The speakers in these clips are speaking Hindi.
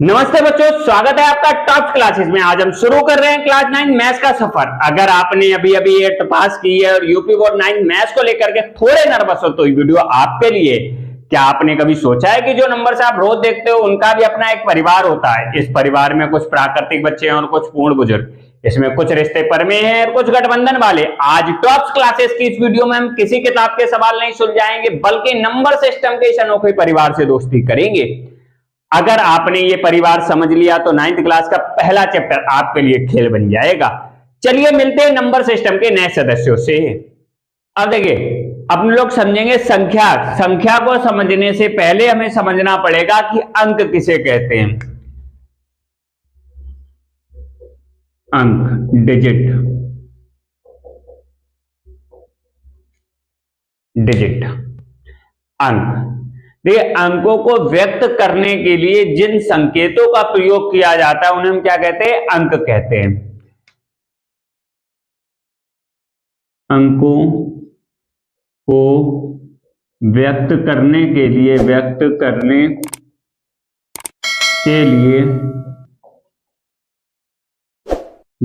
नमस्ते बच्चों, स्वागत है आपका टॉप क्लासेस में। आज हम शुरू कर रहे हैं क्लास 9 मैथ्स का सफर। अगर आपने अभी अभी 8th पास की है और यूपी बोर्ड 9 मैथ्स को लेकर के थोड़े नर्वस हो तो ये वीडियो आपके लिए। क्या आपने कभी सोचा है कि जो नंबर से आप रोज देखते हो उनका भी अपना एक परिवार होता है। इस परिवार में कुछ प्राकृतिक बच्चे हैं और कुछ पूर्ण बुजुर्ग। इसमें कुछ रिश्ते परमे हैं और कुछ गठबंधन वाले। आज टॉप क्लासेस की इस वीडियो में हम किसी किताब के सवाल नहीं सुलझाएंगे बल्कि नंबर सिस्टम के इस अनोखे परिवार से दोस्ती करेंगे। अगर आपने ये परिवार समझ लिया तो 9th क्लास का पहला चैप्टर आपके लिए खेल बन जाएगा। चलिए मिलते हैं नंबर सिस्टम के नए सदस्यों से। अब देखिए, अपन लोग समझेंगे संख्या। संख्या को समझने से पहले हमें समझना पड़ेगा कि अंक किसे कहते हैं। अंक, डिजिट, डिजिट, अंक। देखिए, अंकों को व्यक्त करने के लिए जिन संकेतों का प्रयोग किया जाता है उन्हें हम क्या कहते हैं? अंक कहते हैं। अंकों को व्यक्त करने के लिए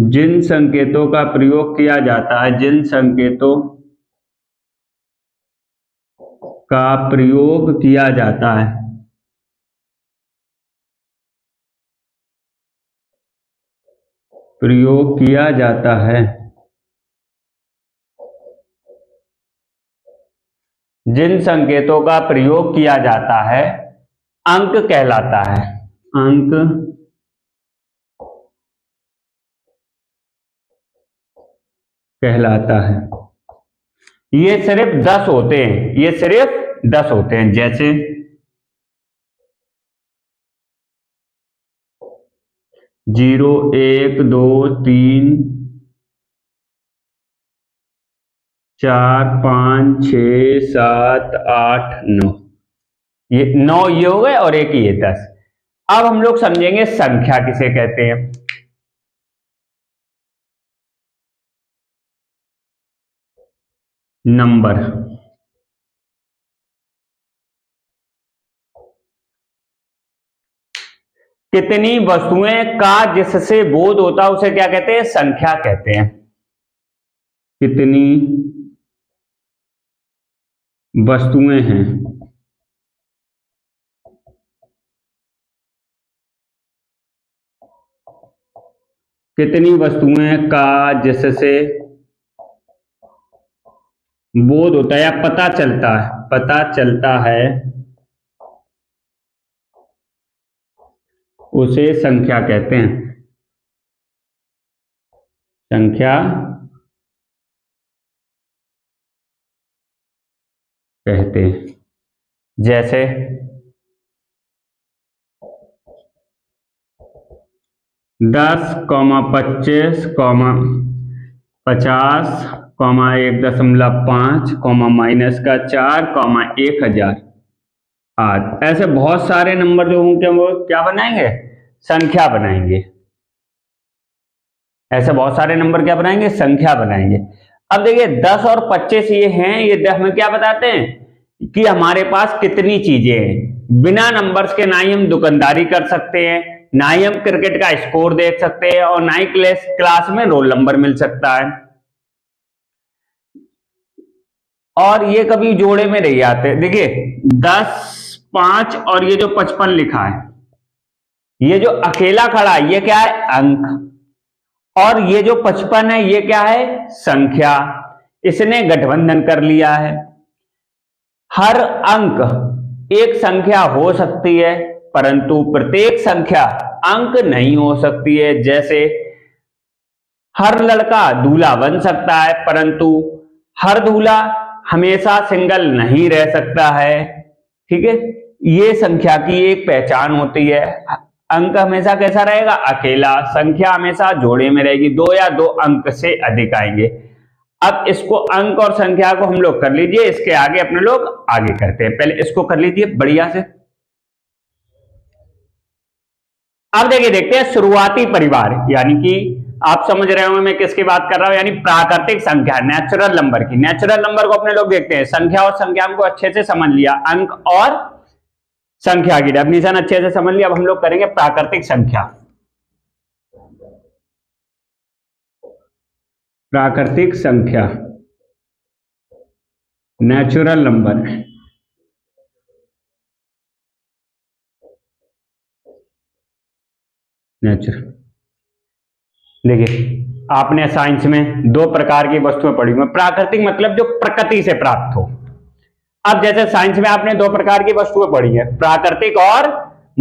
जिन संकेतों का प्रयोग किया जाता है, जिन संकेतों का प्रयोग किया जाता है जिन संकेतों का प्रयोग किया जाता है अंक कहलाता है। अंक कहलाता है। ये सिर्फ 10 होते हैं, ये सिर्फ 10 होते हैं। जैसे 0, 1, 2, 3, 4, 5, 6, 7, 8, 9। ये 9 ये हो गए और एक ये 10। अब हम लोग समझेंगे संख्या किसे कहते हैं। नंबर। कितनी वस्तुएं का जिससे बोध होता है उसे क्या कहते हैं? संख्या कहते हैं। कितनी वस्तुएं हैं कितनी वस्तुएं का जिससे बोध होता है या पता चलता है उसे संख्या कहते हैं। संख्या कहते हैं। जैसे 10, 25, 50, 1.5, -4, 1000 आदि। ऐसे बहुत सारे नंबर जो होंगे वो क्या बनाएंगे? संख्या बनाएंगे। ऐसे बहुत सारे नंबर क्या बनाएंगे? संख्या बनाएंगे। अब देखिए 10 और 25 ये हैं, ये हमें क्या बताते हैं कि हमारे पास कितनी चीजें हैं। बिना नंबर्स के ना ही हम दुकानदारी कर सकते हैं, ना ही हम क्रिकेट का स्कोर देख सकते हैं और ना ही क्लास में रोल नंबर मिल सकता है। और ये कभी जोड़े में नहीं आते। देखिए 10, 5 और ये जो 55 लिखा है, ये जो अकेला खड़ा है ये क्या है? अंक। और ये जो 55 है ये क्या है? संख्या। इसने गठबंधन कर लिया है। हर अंक एक संख्या हो सकती है परंतु प्रत्येक संख्या अंक नहीं हो सकती है। जैसे हर लड़का दूल्हा बन सकता है परंतु हर दूल्हा हमेशा सिंगल नहीं रह सकता है। ठीक है, ये संख्या की एक पहचान होती है। अंक हमेशा कैसा रहेगा? अकेला। संख्या हमेशा जोड़े में रहेगी, 2 या 2 अंक से अधिक आएंगे। अब इसको अंक और संख्या को हम लोग कर लीजिए, इसके आगे अपने लोग आगे करते हैं। पहले इसको कर लीजिए बढ़िया से। अब देखिए, देखते हैं शुरुआती परिवार, यानी कि आप समझ रहे होंगे मैं किसकी बात कर रहा हूं, यानी प्राकृतिक संख्या, नेचुरल नंबर की। नेचुरल नंबर को अपने लोग देखते हैं। संख्या और संख्या को अच्छे से समझ लिया, अंक और संख्या की डेफिनेशन अच्छे से समझ लिया। अब हम लोग करेंगे प्राकृतिक संख्या। प्राकृतिक संख्या नेचुरल नंबर। नेचुरल, देखिए आपने साइंस में दो प्रकार की वस्तुएं पढ़ी हुई। प्राकृतिक मतलब जो प्रकृति से प्राप्त हो। अब जैसे साइंस में आपने दो प्रकार की वस्तुएं पढ़ी है, प्राकृतिक और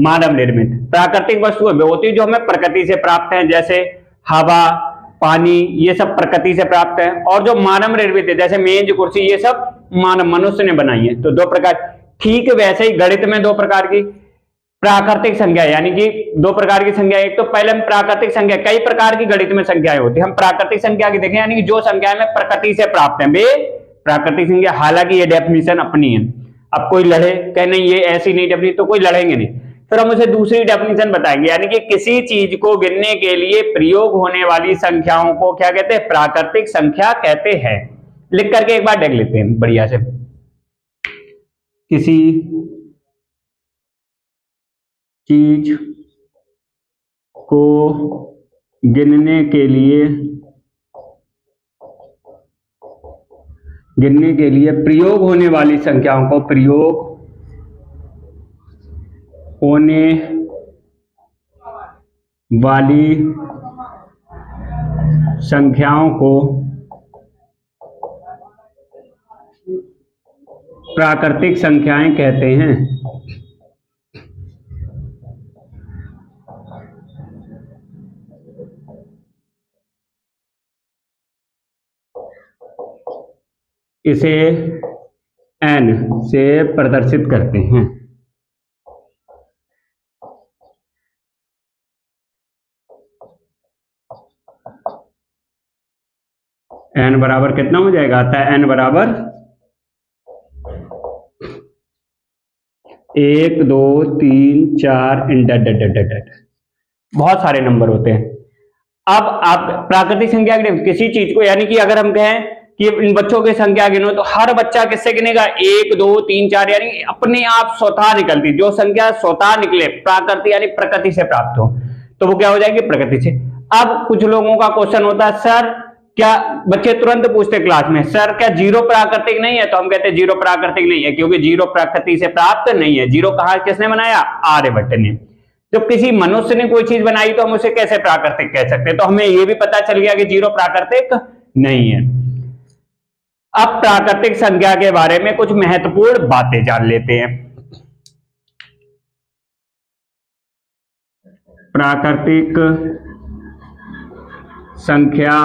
मानव निर्मित। प्राकृतिक वस्तुएं वो होती है जो हमें प्रकृति से प्राप्त है, जैसे हवा, पानी, ये सब प्रकृति से प्राप्त है। और जो मानव निर्मित है, जैसे मेज, कुर्सी, ये सब मानव मनुष्य ने बनाई है। तो दो प्रकार। ठीक वैसे ही गणित में दो प्रकार की प्राकृतिक संख्या, यानी कि दो प्रकार की संख्या। एक तो पहले हम प्राकृतिक संख्या, कई प्रकार की गणित में संख्याएं होती है। हम प्राकृतिक संख्या की देखें, यानी कि जो संख्याएं में प्रकृति से प्राप्त है वे प्राकृतिक संख्या। हालांकि ये डेफिनेशन अपनी है। अब कोई लड़े कहे नहीं ये ऐसी नहीं डेफिनेशन, तो कोई लड़ेंगे नहीं, फिर हम उसे दूसरी डेफिनेशन बताएंगे। यानी कि किसी चीज को गिनने के लिए प्रयोग होने वाली संख्याओं को क्या कहते हैं? प्राकृतिक संख्या कहते हैं। लिख करके एक बार देख लेते हैं बढ़िया से। किसी चीज को गिनने के लिए प्रयोग होने वाली संख्याओं को, प्रयोग होने वाली संख्याओं को प्राकृतिक संख्याएं कहते हैं। इसे n से प्रदर्शित करते हैं। n बराबर कितना हो जाएगा? आता है n बराबर 1 2 3 4 बहुत सारे नंबर होते हैं। अब आप प्राकृतिक संख्या किसी चीज को, यानी कि अगर हम कहें कि इन बच्चों की संख्या गिनो, तो हर बच्चा किससे गिनेगा? 1 2 3 4, यानी अपने आप स्वतः निकलती जो संख्या स्वतः निकले प्राकृतिक यानी प्रकृति से प्राप्त हो, तो वो क्या हो जाएगी? प्रकृति से। अब कुछ लोगों का क्वेश्चन होता है, सर क्या, बच्चे तुरंत पूछते क्लास में, सर क्या जीरो प्राकृतिक नहीं है? तो हम कहते हैं जीरो प्राकृतिक नहीं है, क्योंकि जीरो प्रकृति से प्राप्त नहीं है। जीरो कहा किसने बनाया? आर्यभट्ट ने। जब किसी मनुष्य ने कोई चीज बनाई तो हम उसे कैसे प्राकृतिक कह सकते हैं? तो हमें यह भी पता चल गया कि जीरो प्राकृतिक नहीं है। अब प्राकृतिक संख्या के बारे में कुछ महत्वपूर्ण बातें जान लेते हैं। प्राकृतिक संख्या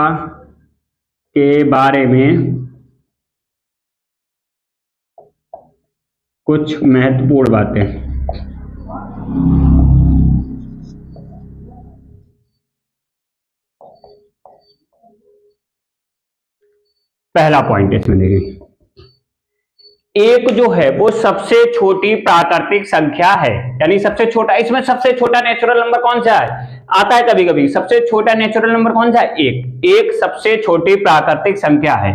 के बारे में कुछ महत्वपूर्ण बातें। पहला पॉइंट इसमें देखिए, एक जो है वो सबसे छोटी प्राकृतिक संख्या है, यानी सबसे छोटा। इसमें सबसे छोटा नेचुरल नंबर कौन सा है? आता है कभी कभी। सबसे छोटा नेचुरल नंबर कौन सा है? एक। एक सबसे छोटी प्राकृतिक संख्या है।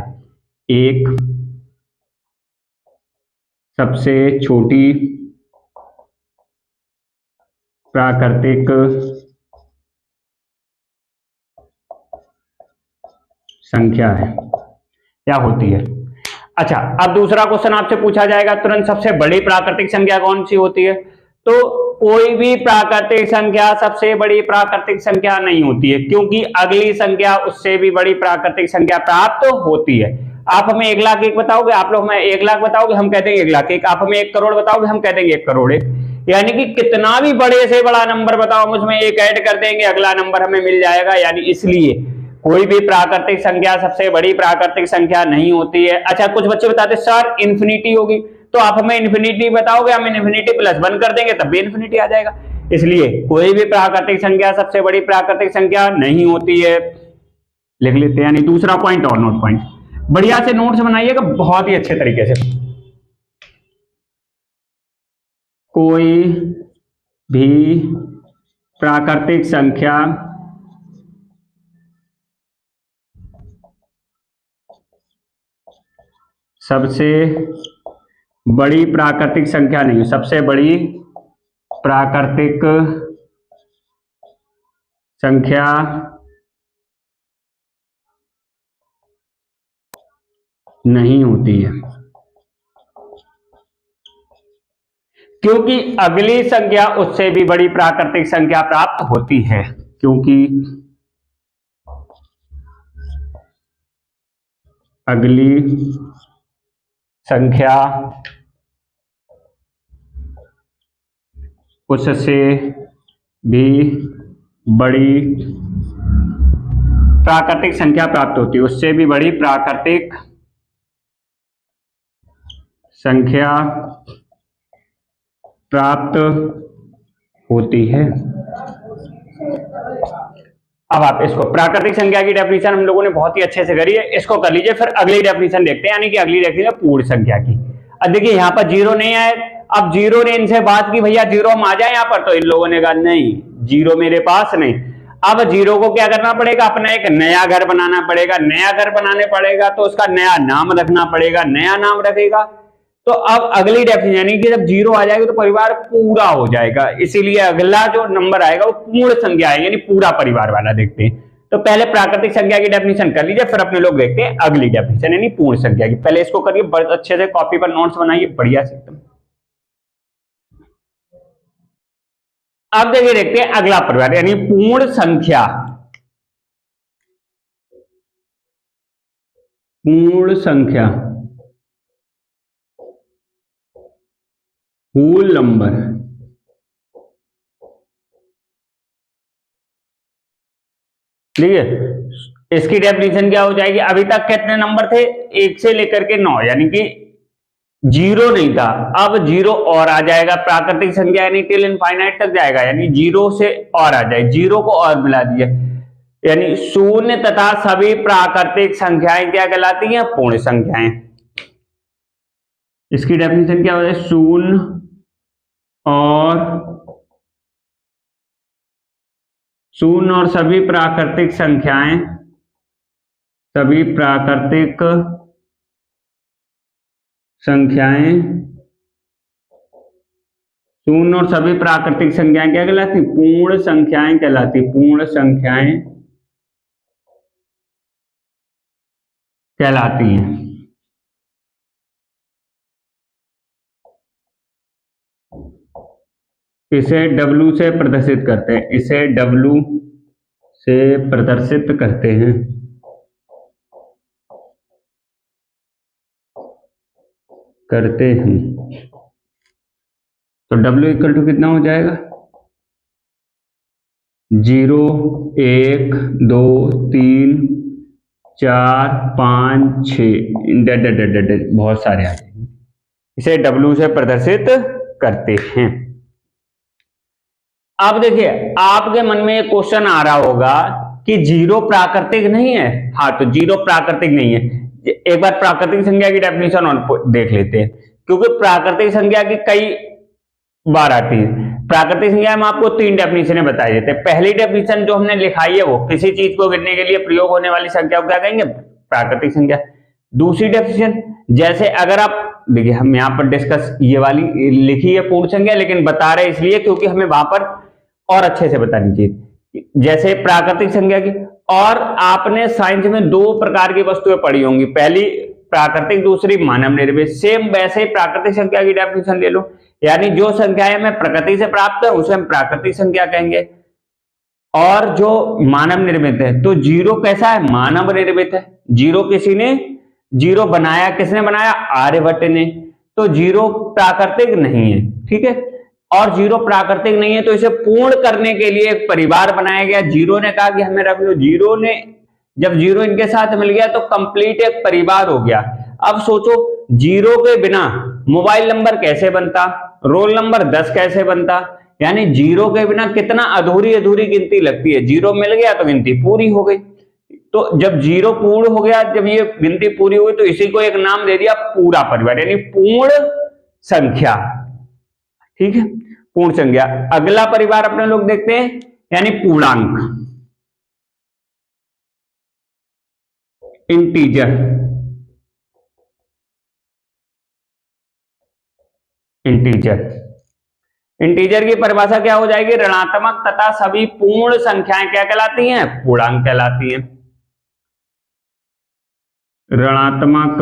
एक सबसे छोटी प्राकृतिक संख्या है, क्या होती है? अच्छा, अब दूसरा क्वेश्चन आपसे पूछा जाएगा तुरंत, सबसे बड़ी प्राकृतिक संख्या कौन सी होती है? तो कोई भी प्राकृतिक संख्या सबसे बड़ी प्राकृतिक संख्या नहीं होती है, क्योंकि अगली संख्या उससे भी बड़ी प्राकृतिक संख्या प्राप्त होती है। आप हमें 1 लाख 1 बताओगे, आप लोग हमें 1 लाख बताओगे, हम कह देंगे 1 लाख 1। आप हमें 1 करोड़ बताओगे, हम कह देंगे 1 करोड़ 1। यानी कि कितना भी बड़े से बड़ा नंबर बताओ, हम उसमें 1 ऐड कर देंगे, अगला नंबर हमें मिल जाएगा। यानी इसलिए कोई भी प्राकृतिक संख्या सबसे बड़ी प्राकृतिक संख्या नहीं होती है। अच्छा, कुछ बच्चे बताते सर इन्फिनिटी होगी, तो आप हमें इन्फिनिटी बताओगे, हम इन्फिनिटी +1 कर देंगे, तब भी इन्फिनिटी आ जाएगा। इसलिए कोई भी प्राकृतिक संख्या सबसे बड़ी प्राकृतिक संख्या नहीं होती है। लिख लेते हैं। यानी दूसरा पॉइंट और नोट पॉइंट बढ़िया से नोट्स बनाइएगा बहुत ही अच्छे तरीके से। कोई भी प्राकृतिक संख्या सबसे बड़ी प्राकृतिक संख्या नहीं, सबसे बड़ी प्राकृतिक संख्या नहीं होती है, क्योंकि अगली संख्या उससे भी बड़ी प्राकृतिक संख्या प्राप्त होती है, क्योंकि अगली संख्या उससे भी बड़ी प्राकृतिक संख्या प्राप्त होती है, उससे भी बड़ी प्राकृतिक संख्या प्राप्त होती है। अब आप इसको प्राकृतिक संख्या की डेफिनेशन हम लोगों ने बहुत ही अच्छे से करी है, इसको कर लीजिए। फिर अगली डेफिनेशन देखते हैं, यानी कि अगली डेफिनेशन पूर्ण संख्या की। अब देखिए यहाँ पर जीरो नहीं आए, अब जीरो ने इनसे बात की भैया जीरो हम आ जाए यहाँ पर, तो इन लोगों ने कहा नहीं जीरो मेरे पास नहीं। अब जीरो को क्या करना पड़ेगा, अपना एक नया घर बनाना पड़ेगा, नया घर बनाने पड़ेगा तो उसका नया नाम रखना पड़ेगा, नया नाम रखेगा तो अब अगली डेफिनेशन यानी कि जब जीरो आ जाएगा तो परिवार पूरा हो जाएगा, इसीलिए अगला जो नंबर आएगा वो पूर्ण संख्या है, यानी पूरा परिवार वाला देखते हैं। तो पहले प्राकृतिक संख्या की डेफिनेशन कर लीजिए, फिर अपने लोग देखते हैं अगली डेफिनेशन यानी पूर्ण संख्या की। पहले इसको करिए, बहुत अच्छे से कॉपी पर नोट्स बनाइए बढ़िया से एकदम। अब देखिए देखते हैं अगला परिवार यानी पूर्ण संख्या। पूर्ण संख्या होल नंबर, ठीक है। इसकी डेफिनेशन क्या हो जाएगी, अभी तक कितने नंबर थे, 1 से लेकर के 9, यानी कि जीरो नहीं था, अब जीरो और आ जाएगा, प्राकृतिक संख्या यानी टिल इनफाइनाइट तक जाएगा, यानी जीरो से और आ जाए, जीरो को और मिला दिया, यानी शून्य तथा सभी प्राकृतिक संख्याएं क्या कहलाती हैं, पूर्ण संख्याएं। इसकी डेफिनेशन क्या हो जाए, शून्य और सभी प्राकृतिक संख्याएं, सभी प्राकृतिक संख्याएं, शून्य और सभी प्राकृतिक संख्याएं क्या कहलाती, पूर्ण संख्याएं कहलाती, पूर्ण संख्याएं कहलाती हैं। इसे W से प्रदर्शित करते हैं, इसे W से प्रदर्शित करते हैं। तो W इक्वल टू कितना हो जाएगा, 0 1 2 3 4 5 6 बहुत सारे आ जाएंगे, इसे W से प्रदर्शित करते हैं। अब देखिए आपके मन में एक क्वेश्चन आ रहा होगा कि जीरो प्राकृतिक नहीं है, हाँ तो जीरो प्राकृतिक नहीं है। एक बार प्राकृतिक संख्या की डेफिनेशन और देख लेते हैं, क्योंकि प्राकृतिक संख्या की कई बार आती है। प्राकृतिक संख्या में आपको 3 डेफिनेशन बताई देते हैं। पहली डेफिनेशन जो हमने लिखाई है वो किसी चीज को गिनने के लिए प्रयोग होने वाली संख्या को क्या कहेंगे, प्राकृतिक संख्या। दूसरी डेफिनेशन जैसे अगर आप देखिए, हम यहाँ पर डिस्कस ये वाली लिखी है पूर्ण संख्या, लेकिन बता रहे इसलिए क्योंकि हमें वहां पर और अच्छे से बतानी चाहिए। जैसे प्राकृतिक संख्या की, और आपने साइंस में 2 प्रकार की वस्तुएं पढ़ी होंगी, पहली प्राकृतिक, दूसरी मानव निर्मित। सेम वैसे प्राकृतिक संख्या की डेफिनेशन ले लो, यानी जो संख्याएं हमें प्रकृति से प्राप्त है उसे हम प्राकृतिक संख्या कहेंगे, और जो मानव निर्मित है, तो जीरो कैसा है, मानव निर्मित है। जीरो किसी ने, जीरो बनाया, किसने बनाया, आर्यभट्ट ने, तो जीरो प्राकृतिक नहीं है, ठीक है। और जीरो प्राकृतिक नहीं है तो इसे पूर्ण करने के लिए एक परिवार बनाया गया। जीरो ने कहा कि हमें रख लो, जीरो ने जब जीरो इनके साथ मिल गया तो कंप्लीट एक परिवार हो गया। अब सोचो जीरो के बिना मोबाइल नंबर कैसे बनता, रोल नंबर 10 कैसे बनता, यानी जीरो के बिना कितना अधूरी अधूरी गिनती लगती है। जीरो मिल गया तो गिनती पूरी हो गई। तो जब जीरो पूर्ण हो गया, जब ये गिनती पूरी हुई तो इसी को एक नाम दे दिया पूरा परिवार, यानी पूर्ण संख्या, ठीक है, पूर्ण संख्या। अगला परिवार अपने लोग देखते हैं यानी पूर्णांक, इंटीजर। इंटीजर इंटीजर की परिभाषा क्या हो जाएगी, ऋणात्मक तथा सभी पूर्ण संख्याएं क्या कहलाती हैं, पूर्णांक कहलाती हैं। ऋणात्मक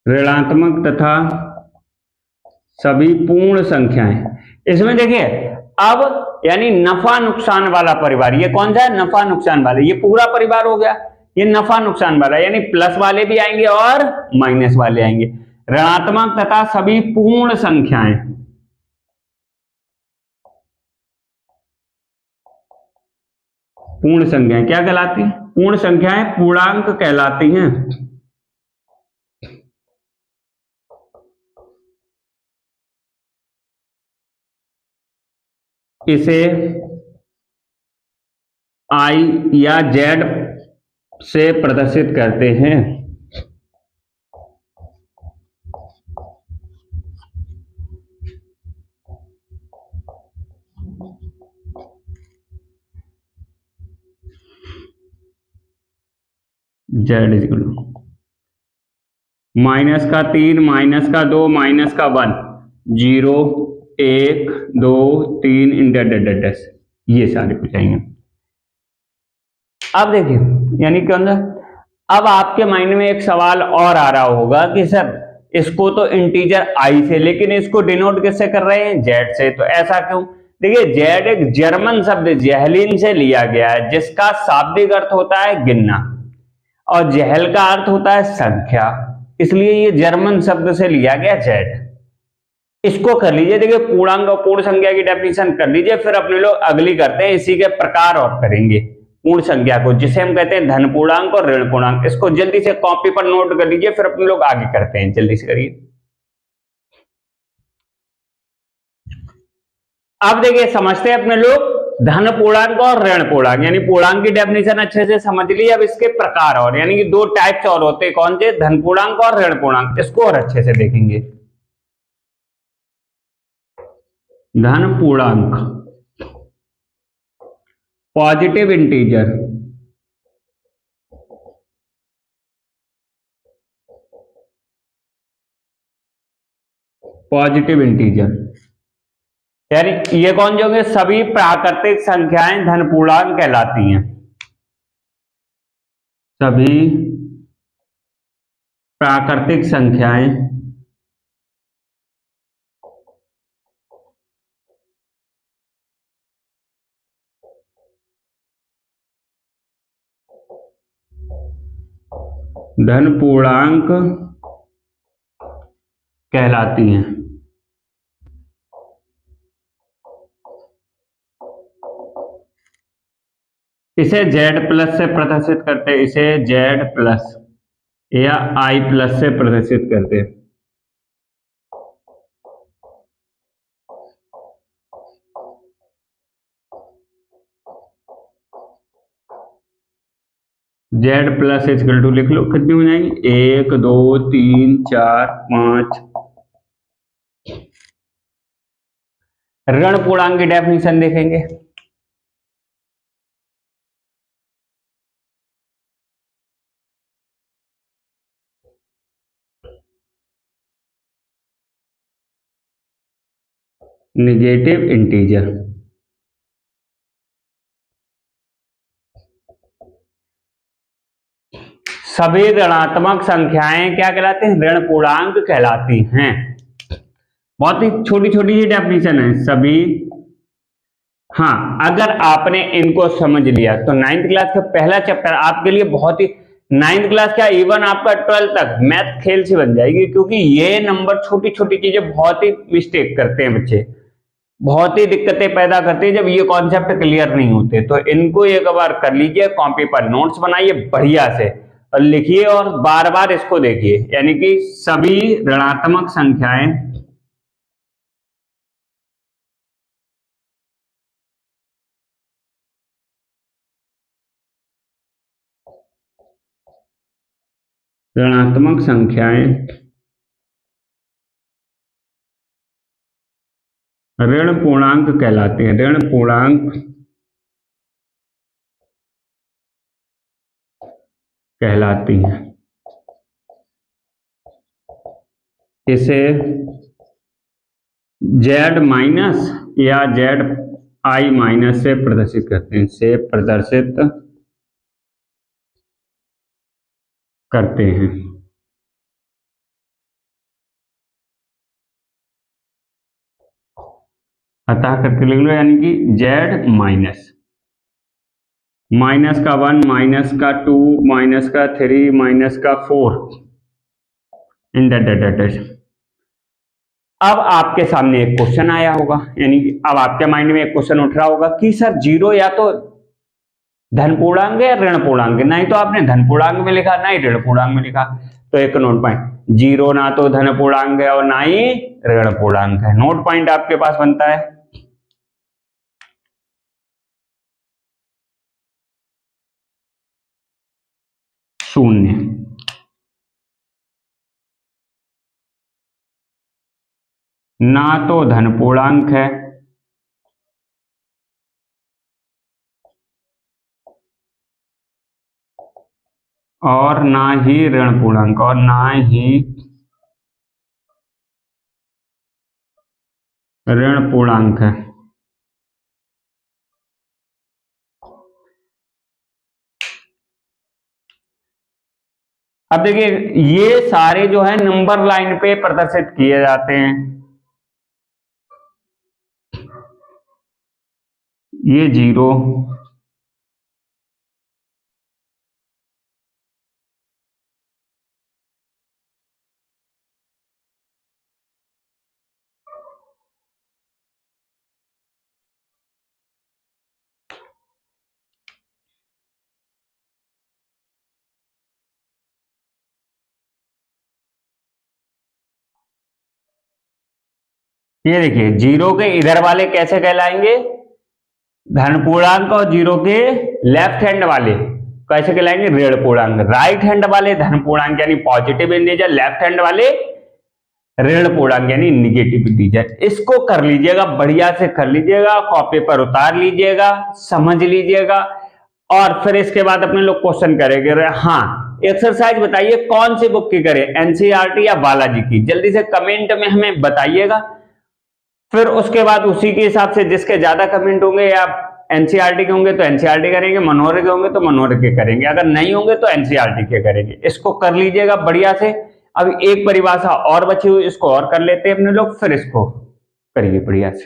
ऋणात्मक तथा सभी पूर्ण संख्याएं, इसमें देखिए अब यानी नफा नुकसान वाला परिवार, ये कौन सा है, नफा नुकसान वाला, ये पूरा परिवार हो गया, ये नफा नुकसान वाला, यानी प्लस वाले भी आएंगे और माइनस वाले आएंगे। ऋणात्मक तथा सभी पूर्ण संख्याएं, पूर्ण संख्याएं क्या कहलाती हैं, पूर्ण संख्याएं पूर्णांक कहलाती हैं। इसे आई या जेड से प्रदर्शित करते हैं। जेड इक्वल -3, -2, -1, 0, 1, 2, 3 इंटर, ये सारे कुछ आएंगे। अब देखिए यानी क्या होता है, अब आपके माइंड में एक सवाल और आ रहा होगा कि सर इसको तो इंटीजर आई से, लेकिन इसको डिनोट किससे कर रहे हैं, जेड से, तो ऐसा क्यों। देखिए जेड एक जर्मन शब्द जेहलिन से लिया गया है, जिसका शाब्दिक अर्थ होता है गिनना और जहल का अर्थ होता है संख्या, इसलिए ये जर्मन शब्द से लिया गया जेड। इसको कर लीजिए, देखिए पूर्णांक और पूर्ण संख्या की डेफिनेशन कर लीजिए, फिर अपने लोग अगली करते हैं इसी के प्रकार और करेंगे पूर्ण संख्या को, जिसे हम कहते हैं धन पूर्णांक और ऋण पूर्णांक। इसको जल्दी से कॉपी पर नोट कर लीजिए, फिर अपने लोग आगे करते हैं, जल्दी से करिए। अब देखिए समझते हैं अपने लोग धन पूर्णांक और ऋण पूर्णांक, यानी पूर्णांक की डेफिनेशन अच्छे से समझ ली, अब इसके प्रकार और, यानी कि दो टाइप्स और होते हैं, कौन से, धन पूर्णांक और ऋण पूर्णांक, इसको और अच्छे से देखेंगे। धन पूर्णांक पॉजिटिव इंटीजर, पॉजिटिव इंटीजर यानी ये कौन जो होंगे, सभी प्राकृतिक संख्याएं धन पूर्णांक कहलाती हैं। सभी प्राकृतिक संख्याएं धन पूर्णांक कहलाती हैं। इसे Z प्लस से प्रदर्शित करते हैं, इसे Z प्लस या I प्लस से प्रदर्शित करते हैं। Z प्लस इक्वल टू लिख लो, कितनी हो जाएंगी, 1, 2, 3, 4, 5। ऋण पूर्णांक की डेफिनेशन देखेंगे। नेगेटिव इंटीजर, सभी ऋणात्मक संख्याएं क्या कहलाती हैं, ऋण पूर्णांक कहलाती हैं। बहुत ही छोटी छोटी ही डेफिनेशन है सभी। हाँ अगर आपने इनको समझ लिया तो 9th क्लास का पहला चैप्टर आपके लिए बहुत ही, 9th क्लास क्या इवन आपका 12th तक मैथ खेल से बन जाएगी, क्योंकि ये नंबर छोटी छोटी चीजें बहुत ही मिस्टेक करते हैं बच्चे, बहुत ही दिक्कतें पैदा करते हैं जब ये कॉन्सेप्ट क्लियर नहीं होते। तो इनको एक बार कर लीजिए, कॉपी पर नोट्स बनाइए बढ़िया से और लिखिए और बार बार इसको देखिए, यानी कि सभी ऋणात्मक संख्याएं ऋणात्मक संख्याएं ऋण पूर्णांक कहलाते हैं। ऋण पूर्णांक कहलाती हैं। इसे Z माइनस या ZI माइनस से प्रदर्शित करते हैं, से प्रदर्शित करते हैं। अतः करके लिख लो, यानी कि Z माइनस, माइनस का 1, माइनस का 2, माइनस का 3, माइनस का 4 इन डेट। अब आपके सामने एक क्वेश्चन आया होगा, यानी कि अब आपके माइंड में एक क्वेश्चन उठ रहा होगा कि सर जीरो या तो धन पूर्णांक है या ऋण पूर्णांक है, नहीं तो आपने धन पूर्णांक में लिखा ना ही ऋण पूर्णांक में लिखा। तो एक नोट पॉइंट, जीरो ना तो धन पूर्णांक है और ना ही ऋण पूर्णांक है। नोट पॉइंट आपके पास बनता है। शून्य, ना तो धन पूर्णांक है और ना ही ऋण पूर्णांक, और ना ही ऋण पूर्णांक है। अब देखिए, ये सारे जो है नंबर लाइन पे प्रदर्शित किए जाते हैं। ये जीरो, ये देखिए जीरो के इधर वाले कैसे कहलाएंगे, धन पूर्णांक, और जीरो के लेफ्ट हैंड वाले कैसे कहलाएंगे, ऋण पूर्णांक। राइट हैंड वाले धन पूर्णांक यानी पॉजिटिव इंटीजर, लेफ्ट हैंड वाले ऋण पूर्णांक यानी निगेटिव इंटीजर। इसको कर लीजिएगा, बढ़िया से कर लीजिएगा, कॉपी पर उतार लीजिएगा, समझ लीजिएगा, और फिर इसके बाद अपने लोग क्वेश्चन करेंगे। हाँ, एक्सरसाइज बताइए कौन सी बुक की करें, एनसीईआरटी या बालाजी की, जल्दी से कमेंट में हमें बताइएगा। फिर उसके बाद उसी के हिसाब से जिसके ज्यादा कमेंट होंगे या एनसीईआरटी के होंगे तो एनसीईआरटी करेंगे, मनोहर के होंगे तो मनोहर के करेंगे, अगर नहीं होंगे तो एनसीईआरटी के करेंगे। इसको कर लीजिएगा बढ़िया से। अब एक परिभाषा और बची हुई, इसको और कर लेते हैं अपने लोग, फिर इसको करिए बढ़िया से।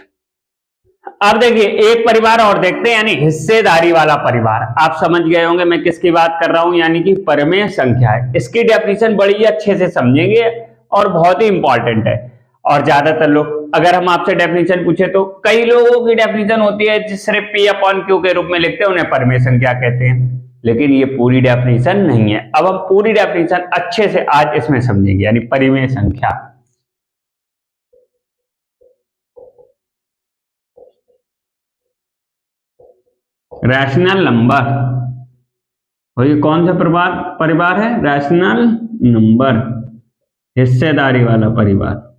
अब देखिए एक परिवार और देखते हैं, यानी हिस्सेदारी वाला परिवार। आप समझ गए होंगे मैं किसकी बात कर रहा हूं, यानी कि परिमेय संख्या है। इसकी डेफिनेशन बड़ी अच्छे से समझेंगे और बहुत ही इंपॉर्टेंट है। और ज्यादातर लोग, अगर हम आपसे डेफिनेशन पूछे तो कई लोगों की डेफिनेशन होती है जिस सिर्फ P अपॉन Q के रूप में लिखते हैं, उन्हें परिमेय संख्या कहते हैं, लेकिन ये पूरी डेफिनेशन नहीं है। अब हम पूरी डेफिनेशन अच्छे से आज इसमें समझेंगे, यानी परिमेय संख्या। रैशनल नंबर, और ये कौन सा परिवार है, रैशनल नंबर, हिस्सेदारी वाला परिवार।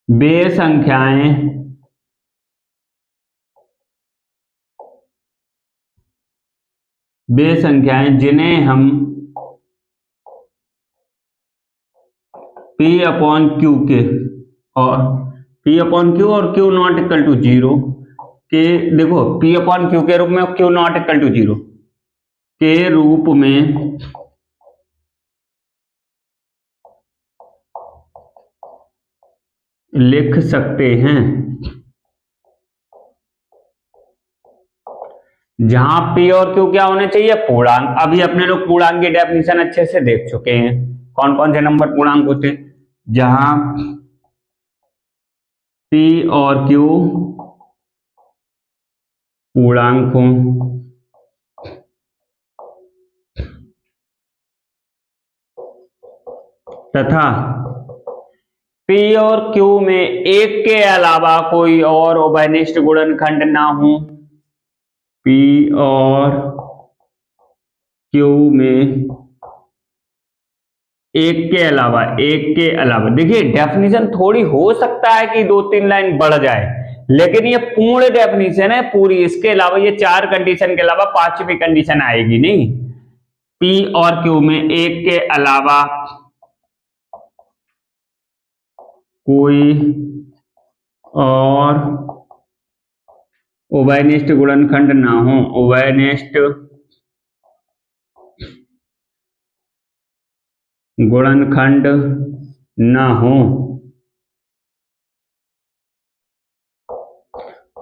वे संख्याएं जिन्हें हम P अपॉन Q के और P अपॉन Q और Q नॉट इक्वल टू 0 के, देखो P अपॉन Q के रूप में, Q नॉट इक्वल टू 0 के रूप में लिख सकते हैं, जहां P और Q क्या होने चाहिए, पूर्णांक। अभी अपने लोग पूर्णांक की डेफिनेशन अच्छे से देख चुके हैं, कौन कौन से नंबर पूर्णांक होते हैं, जहां P और Q पूर्णांक हों तथा P और Q में एक के अलावा कोई और उभयनिष्ठ गुणनखंड ना हो। P और Q में एक के अलावा, देखिए डेफिनेशन थोड़ी हो सकता है कि 2-3 लाइन बढ़ जाए, लेकिन ये पूर्ण डेफिनेशन है पूरी, इसके अलावा ये 4 कंडीशन के अलावा 5वीं कंडीशन आएगी नहीं। P और Q में एक के अलावा कोई और उभयनिष्ठ गुणनखंड ना हो, उभयनिष्ठ गुणनखंड ना हो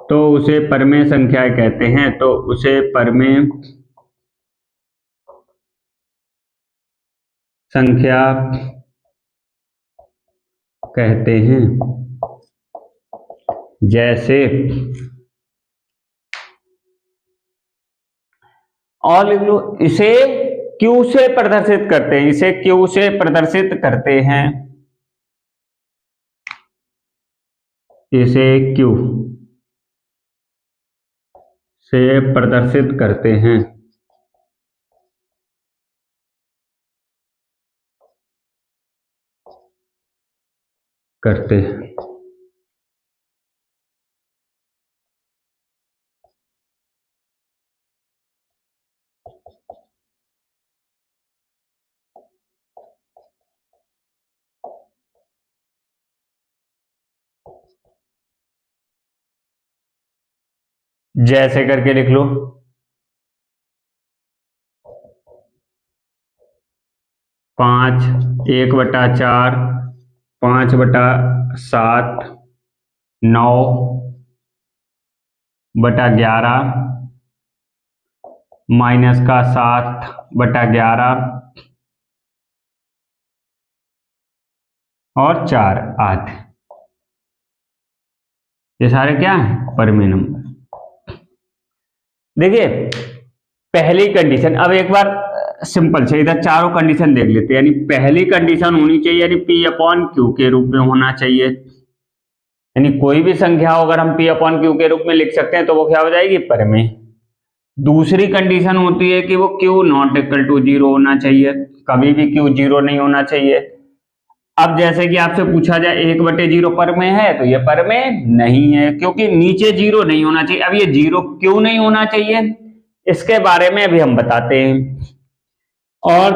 तो उसे परमेय संख्या कहते हैं, तो उसे परमेय संख्या कहते हैं। जैसे और लिख लो, इसे Q से प्रदर्शित करते हैं, इसे Q से प्रदर्शित करते हैं, इसे Q से प्रदर्शित करते हैं। जैसे करके लिख लो, 5, 1/4, 5/7, 9/11 माइनस का 7/11 और 4 8। ये सारे क्या है? परमेय नंबर। देखिए पहली कंडीशन, अब एक बार सिंपल से इधर चारों कंडीशन देख लेते हैं। यानी पहली कंडीशन होनी चाहिए, यानी P/Q के रूप में होना चाहिए। यानी कोई भी संख्या हो अगर हम P/Q के रूप में लिख सकते हैं तो वो क्या हो जाएगी? परमेय। दूसरी कंडीशन होती है कि वो Q नॉट इक्वल टू 0 होना चाहिए, कभी भी Q 0 नहीं होना चाहिए। अब जैसे कि आपसे पूछा जाए 1/0 परमेय है, तो ये परमेय नहीं है क्योंकि नीचे 0 नहीं होना चाहिए। अब ये 0 क्यों नहीं होना चाहिए इसके बारे में अभी हम बताते हैं। और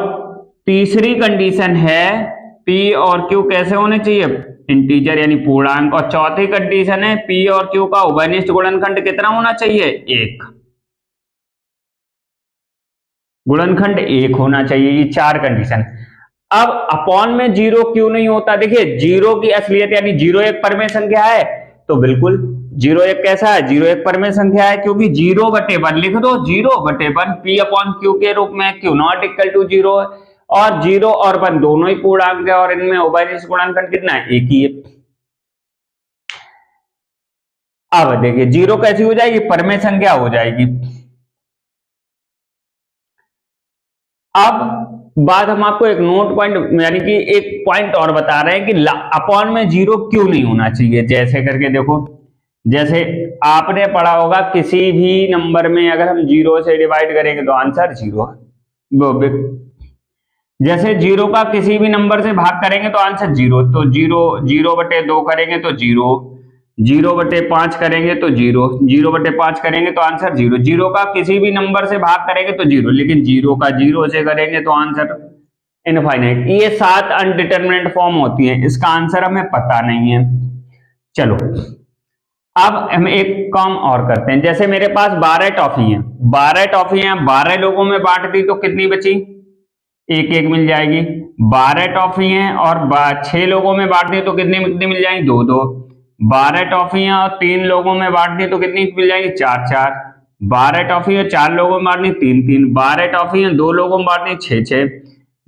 तीसरी कंडीशन है P और Q कैसे होने चाहिए? इंटीजर यानी पूर्णांक। और चौथी कंडीशन है P और Q का उभयनिष्ठ गुणनखंड कितना होना चाहिए? 1। गुणनखंड 1 होना चाहिए। ये 4 कंडीशन। अब अपॉन में 0 क्यों नहीं होता? देखिए 0 की असलियत यानी 0 एक परमेय संख्या है, तो बिल्कुल 0 एक कैसा है? 0 एक परमेय संख्या है क्योंकि 0/1 लिख दो, 0/1 P/Q के रूप में Q नॉट इक्वल टू 0 है। और 0 और 1 दोनों ही पूर्णांक है और इनमें उभयनिष्ठ गुणनखंड कितना है? 1 ही है। अब देखिए 0 कैसी हो जाएगी? परमेय संख्या हो जाएगी। अब बात हम आपको एक नोट पॉइंट यानी कि एक पॉइंट और बता रहे हैं कि अपॉन में 0 क्यों नहीं होना चाहिए। जैसे करके देखो, जैसे आपने पढ़ा होगा किसी भी नंबर में अगर हम 0 से डिवाइड करेंगे तो आंसर 0। जैसे 0 का किसी भी नंबर से भाग करेंगे तो आंसर 0, तो 0/2 करेंगे तो 0, 0/5 करेंगे तो 0, 0/5 करेंगे तो आंसर 0। 0 का किसी भी नंबर से भाग करेंगे तो 0, लेकिन 0 का 0 से करेंगे तो आंसर इनफाइनाइट। ये 7 अनडिटरमिनेट फॉर्म होती है, इसका आंसर हमें पता नहीं है। चलो अब हम एक काम और करते हैं। जैसे मेरे पास 12 टॉफी हैं, 12 टॉफी हैं, 12 लोगों में बांट दी तो कितनी बची? 1-1 मिल जाएगी। 12 टॉफी हैं और 6 लोगों में बांट दी तो कितनी मिल जाएंगी? 2-2। 12 टॉफियां और 3 लोगों में बांट दी तो कितनी मिल जाएंगी? 4-4। 12 टॉफियां 4 लोगों में बांटनी 3-3। 12 टॉफियां 2 लोगों में बांटनी 6-6।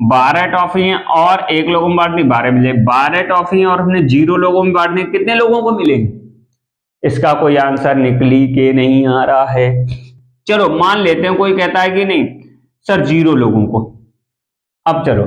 12 टॉफियां और 1 लोगों में बांटनी 12 मिले। 12 टॉफियां और हमने 0 लोगों में बांटनी कितने लोगों को मिलेंगे? इसका कोई आंसर निकली के नहीं आ रहा है। चलो मान लेते हैं कोई कहता है कि नहीं सर 0 लोगों को। अब चलो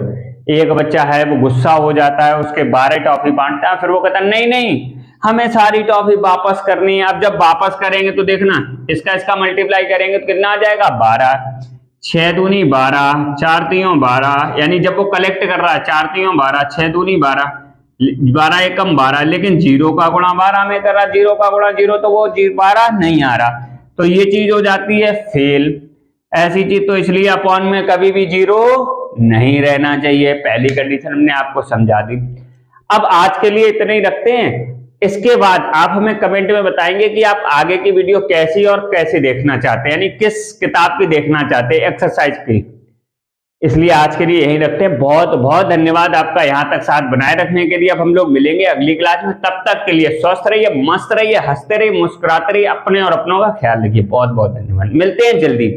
एक बच्चा है वो गुस्सा हो जाता है, उसके 12 टॉफी बांटता है, फिर वो कहता है नहीं नहीं हमें सारी टॉफी वापस करनी है। अब जब वापस करेंगे तो देखना इसका मल्टीप्लाई करेंगे तो कितना आ जाएगा? 12। 6 दूनी 12, 4 तीयों 12, यानी जब वो कलेक्ट कर रहा है 4 तीयों 12, 6 दूनी 12, 12 एकम 12, लेकिन 0 का गुणा 12 में कर रहा, 0 का गुणा 0 तो वो 12 नहीं आ रहा, तो ये चीज हो जाती है फेल। ऐसी चीज तो इसलिए अपॉन में कभी भी 0 नहीं रहना चाहिए। पहली कंडीशन हमने आपको समझा दी। अब आज के लिए इतने ही रखते हैं। इसके बाद आप हमें कमेंट में बताएंगे कि आप आगे की वीडियो कैसी और कैसे देखना चाहते हैं, यानी किस किताब की देखना चाहते हैं एक्सरसाइज की। इसलिए आज के लिए यही रखते हैं। बहुत बहुत धन्यवाद आपका यहां तक साथ बनाए रखने के लिए। अब हम लोग मिलेंगे अगली क्लास में, तब तक के लिए स्वस्थ रहिए, मस्त रहिए, हंसते रहिए, मुस्कुराते रहिए, अपने और अपनों का ख्याल रखिए। बहुत बहुत धन्यवाद, मिलते हैं जल्दी।